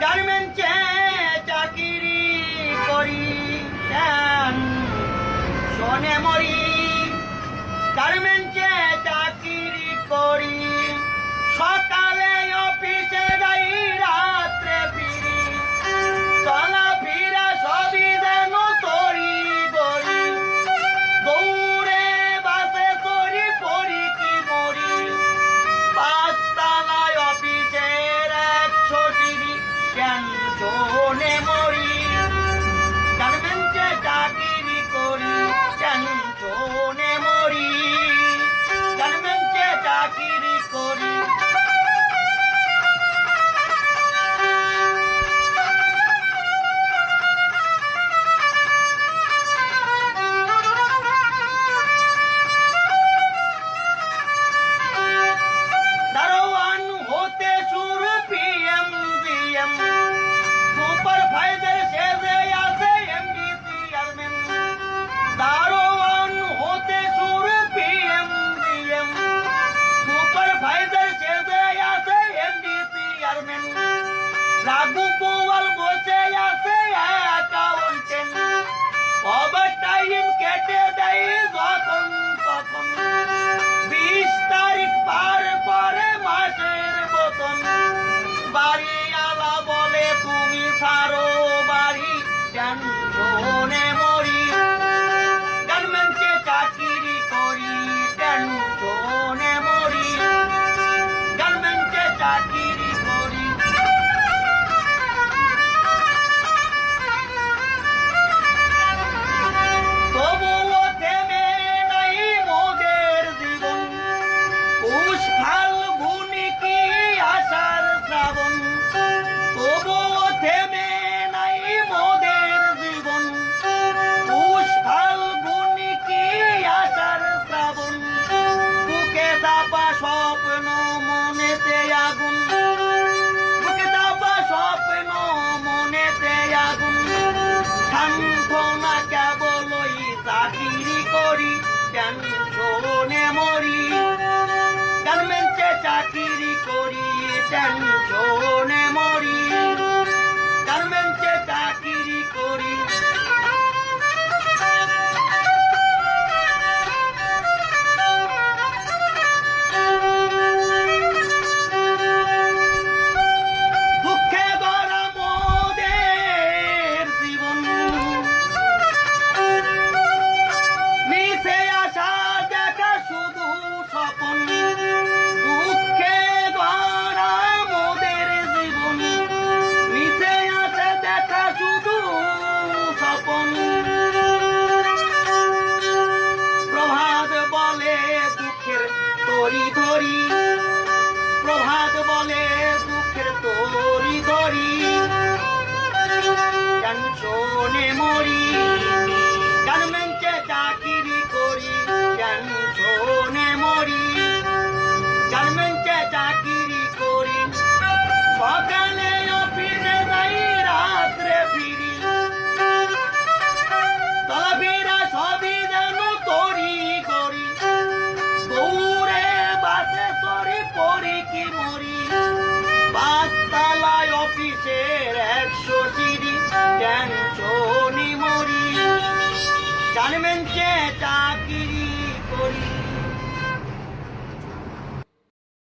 গার্মেন্টসে চাকরি করি শোনে মরি গার্মেন্টসে চাকরি করি সকালে অফিসে যাই রাত্রে ফিরি চলাফেরা সবই যেন তরি গড়ি দৌড়ে বাসে তরি পড়ি কি মরি পাঁচতলায় অফিসের 100 সিঁড়ি টেনশনে মরি গার্মেন্টসে চাকরি করি টেনশনে মরি গার্মেন্টসে চাকরি করি দারোয়ান হতে শুরু পিএম বিএম সুপারভাইজার সেজে আছে এমডি চেয়ারম্যান দারোয়ান হতে শুরু পিএম বিএম সুপারভাইজার সেজে আছে এমডি চেয়ারম্যান রাঘু বোয়াল বসে আছে অ্যাকাউন্টেন্ট ওভার টাইম কেটে দেয় যখন তখন 20 তারিখ পার করে মাসের বেতন বাড়িওয়ালা বলে তুমি ছাড়ো বাড়ি টেনশনে মরি গার্মেন্টসে চাকরি করি টেনশনে মরি গার্মেন্টসে চাকরি করি তবুও থেমে নাই মোদের জীবন পৌষ ফাল্গুনি কি আষাঢ় শ্রাবণ তবুও থেমে নাই মোদের জীবন পৌষ ফাল্গুনি কি আষাঢ় শ্রাবণ বুকে চাপা স্বপ্ন মনেতে আগুন বুকে চাপা স্বপ্ন মনেতে আগুন শান্ত না কেবলই চাকরি করি টেনশনে মরি গার্মেন্টসে চাকরি করি টেনশনে মরি গার্মেন্টসে চাকরি করি দুঃখে ভরা মোদের জীবন মিশে আসা দেখা শুধু স্বপন দুঃখে ভরা মোদের জীবন মিশে আসে দেখা শুধু স্বপন প্রভাত বলে দুঃখের তরি ধরি প্রভাত বলে দুঃখের তরি ধরি টেনশনে মরি গার্মেন্টসে চাকরি করি টেনশনে মরি গার্মেন্টসে চাকরি করি সকালে অফিসে যাই রাত্রে ফিরি চলাফেরা সবই যেন তরি করি দৌড়ে বাসে তরি পড়ি কি মরি পাঁচতলায় অফিসের 100 সিঁড়ি টেনশনে মরি গার্মেন্টসে